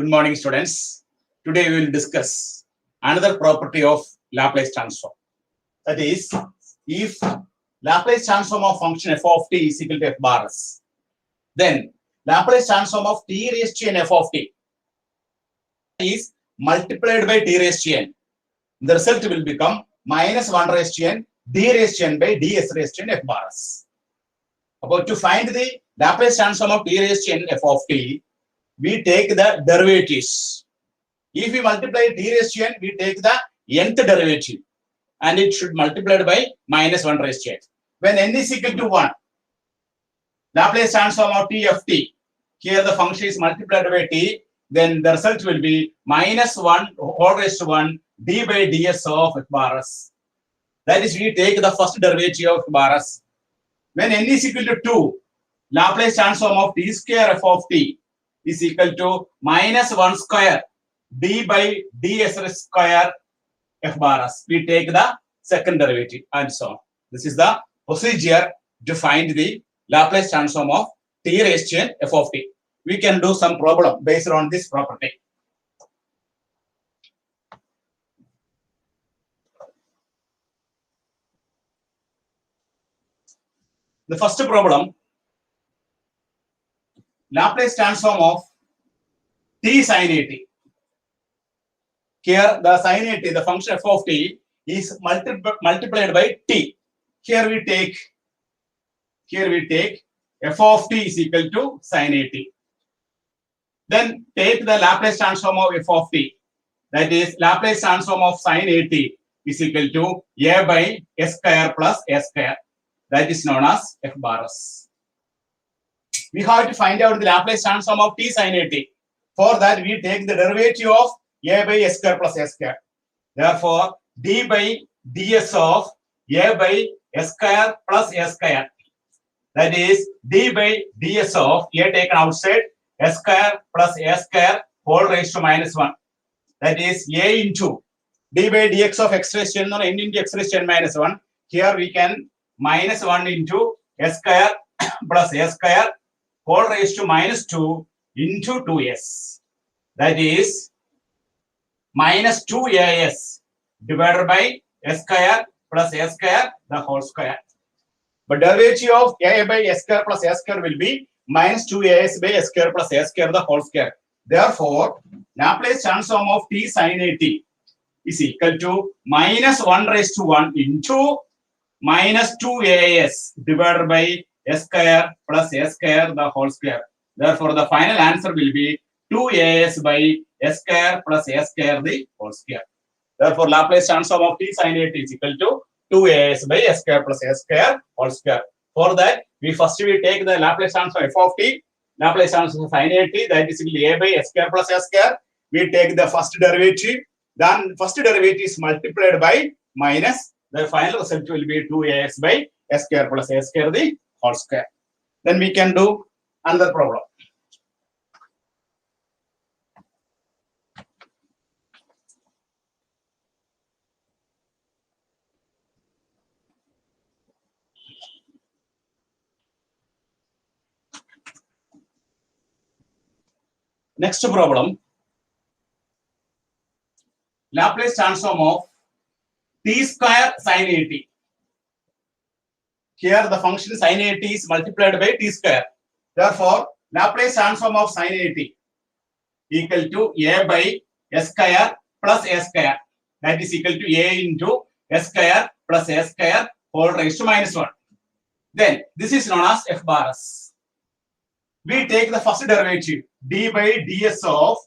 Good morning, students. Today we will discuss another property of Laplace transform. That is, if Laplace transform of function f of t is equal to f bar s, then Laplace transform of t raised to n f of t is multiplied by t raised to n. The result will become minus 1 raised to n d raised to n by ds raised to n f bar s. About to find the Laplace transform of t raised to n f of t, we take the derivatives. If we multiply t raised to n, we take the nth derivative and it should multiplied by minus 1 raised to n. When n is equal to 1, Laplace transform of t of t, here the function is multiplied by t, then the result will be minus 1 whole raised to 1 d by ds of f bar s. That is, we take the first derivative of f bar s. When n is equal to 2, Laplace transform of t square f of t is equal to minus 1 square d by ds square f bar s. We take the second derivative and so on. This is the procedure to find the Laplace transform of t raised to n f of t. We can do some problem based on this property. The first problem, Laplace transform of t sin at. Here the sin at, the function f of t, is multiplied by t. Here we take f of t is equal to sin at. Then take the Laplace transform of f of t. That is, Laplace transform of sin at is equal to a by s square plus s square. That is known as f bar s. We have to find out the Laplace transform of t sin at. For that, we take the derivative of a by s square plus s square. Therefore, d by ds of a by s square plus s square. That is, d by ds of a taken outside s square plus s square whole raised to minus 1. That is a into d by dx of x raised to n or n into x raised to n minus 1. Here we can minus 1 into s square plus s square whole raised to minus 2 into 2s. That is minus 2as divided by s square plus s square the whole square. But derivative of a by s square plus s square will be minus 2as by s square plus s square the whole square. Therefore, Laplace transform of t sin at is equal to minus 1 raised to 1 into minus 2as divided by s square plus s square the whole square. Therefore, the final answer will be 2as by s square plus s square the whole square. Therefore, Laplace transform of t sin at is equal to 2as by s square plus s square whole square. For that, we take the Laplace transform f of t, Laplace transform of sin at, that is equal to a by s square plus s square. We take the first derivative, then first derivative is multiplied by minus. The final result will be 2as by s square plus s square the whole square. Then we can do another problem. Next problem, Laplace transform of t square sin at. Here the function sin at is multiplied by t square. Therefore, Laplace transform of sin at equal to a by s square plus s square. That is equal to a into s square plus s square whole raised to minus 1. Then this is known as f bar s. We take the first derivative d by ds of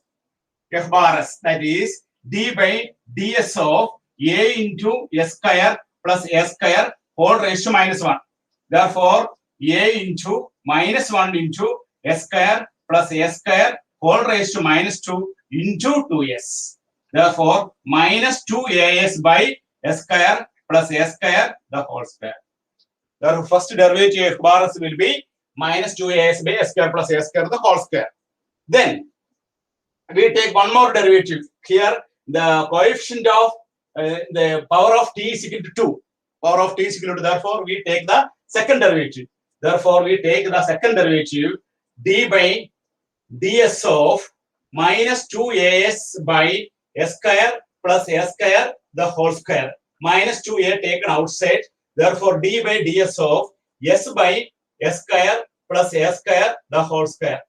f bar s. That is d by ds of a into s square plus s square whole raised to minus 1. Therefore, a into minus 1 into s square plus s square whole raised to minus 2 into 2s. Therefore, minus 2as by s square plus s square the whole square. Therefore, first derivative f bar s will be minus 2as by s square plus s square the whole square. Then we take one more derivative. Here the coefficient of the power of t is equal to 2. Power of t is equal to, therefore we take the second derivative. Therefore we take the second derivative d by ds of minus 2as by s square plus s square the whole square. Minus 2a taken outside. Therefore, d by ds of s by s square plus s square the whole square.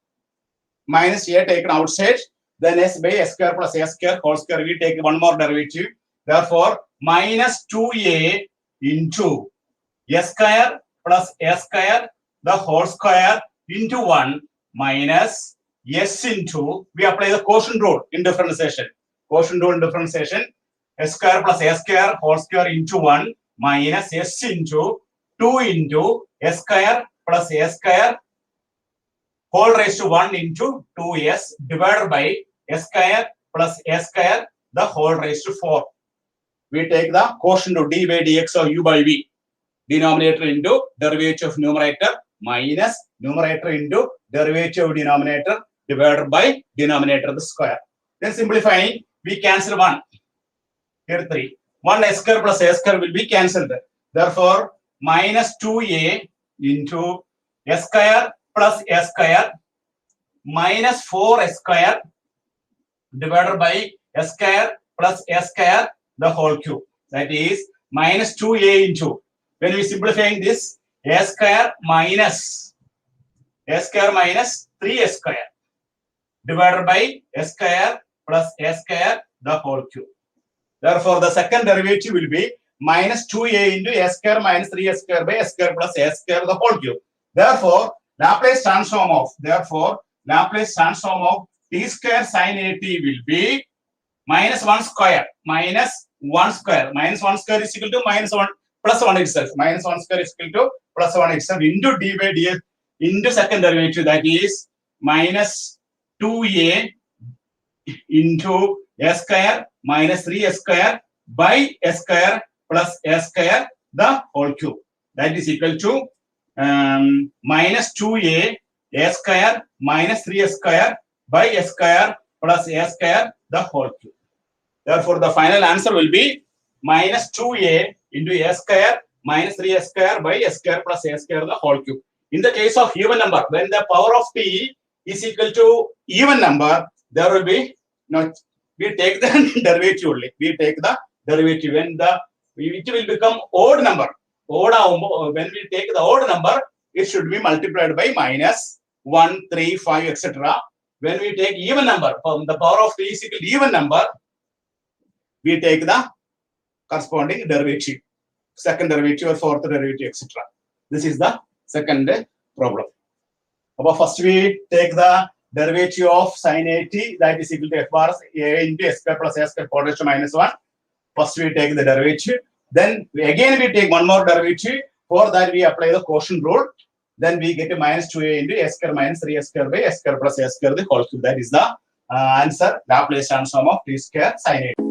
Minus a taken outside. Then s by s square plus s square whole square. We take one more derivative. Therefore, minus 2a into s square plus s square the whole square into 1 minus s into, we apply the quotient rule in differentiation. Quotient rule in differentiation, s square plus s square whole square into 1 minus s into 2 into s square plus s square whole raised to 1 into 2s divided by s square plus s square the whole raised to 4. We take the quotient of d by dx of u by v. Denominator into derivative of numerator minus numerator into derivative of denominator divided by denominator the square. Then simplifying, we cancel 1. Here 3. 1 s square plus s square will be cancelled. Therefore, minus 2a into s square plus s square minus 4s square divided by s square plus s square the whole cube. That is minus 2a into, when we simplifying this, s square minus 3s square divided by s square plus s square the whole cube. Therefore, the second derivative will be minus 2a into s square minus 3s square by s square plus s square the whole cube. Therefore, Laplace transform of t square sin at will be minus 1 square minus 1 square. Minus 1 square is equal to minus 1 plus 1 itself. Minus 1 square is equal to plus 1 itself into d by dx into second derivative, that is minus 2a into s square minus 3s square by s square plus s square the whole cube. That is equal to minus 2a s square minus 3s square by s square plus s square the whole cube. Therefore, the final answer will be minus 2a into s square minus 3s square by s square plus s square the whole cube. In the case of even number, when the power of t is equal to even number, there will be no, we take the derivative only. We take the derivative when it will become odd number. When we take the odd number, it should be multiplied by minus 1, 3, 5, etc. When we take even number, from the power of t is equal to even number, we take the corresponding derivative, second derivative or fourth derivative, etc. This is the second problem. But first we take the derivative of sin at, that is equal to f bar a into s square plus s square whole raised to minus 1. First we take the derivative. Then again we take one more derivative. For that we apply the quotient rule. Then we get a minus 2a into s square minus 3s square by s square plus s square the whole cube. That is the answer, Laplace transform of t square sin at.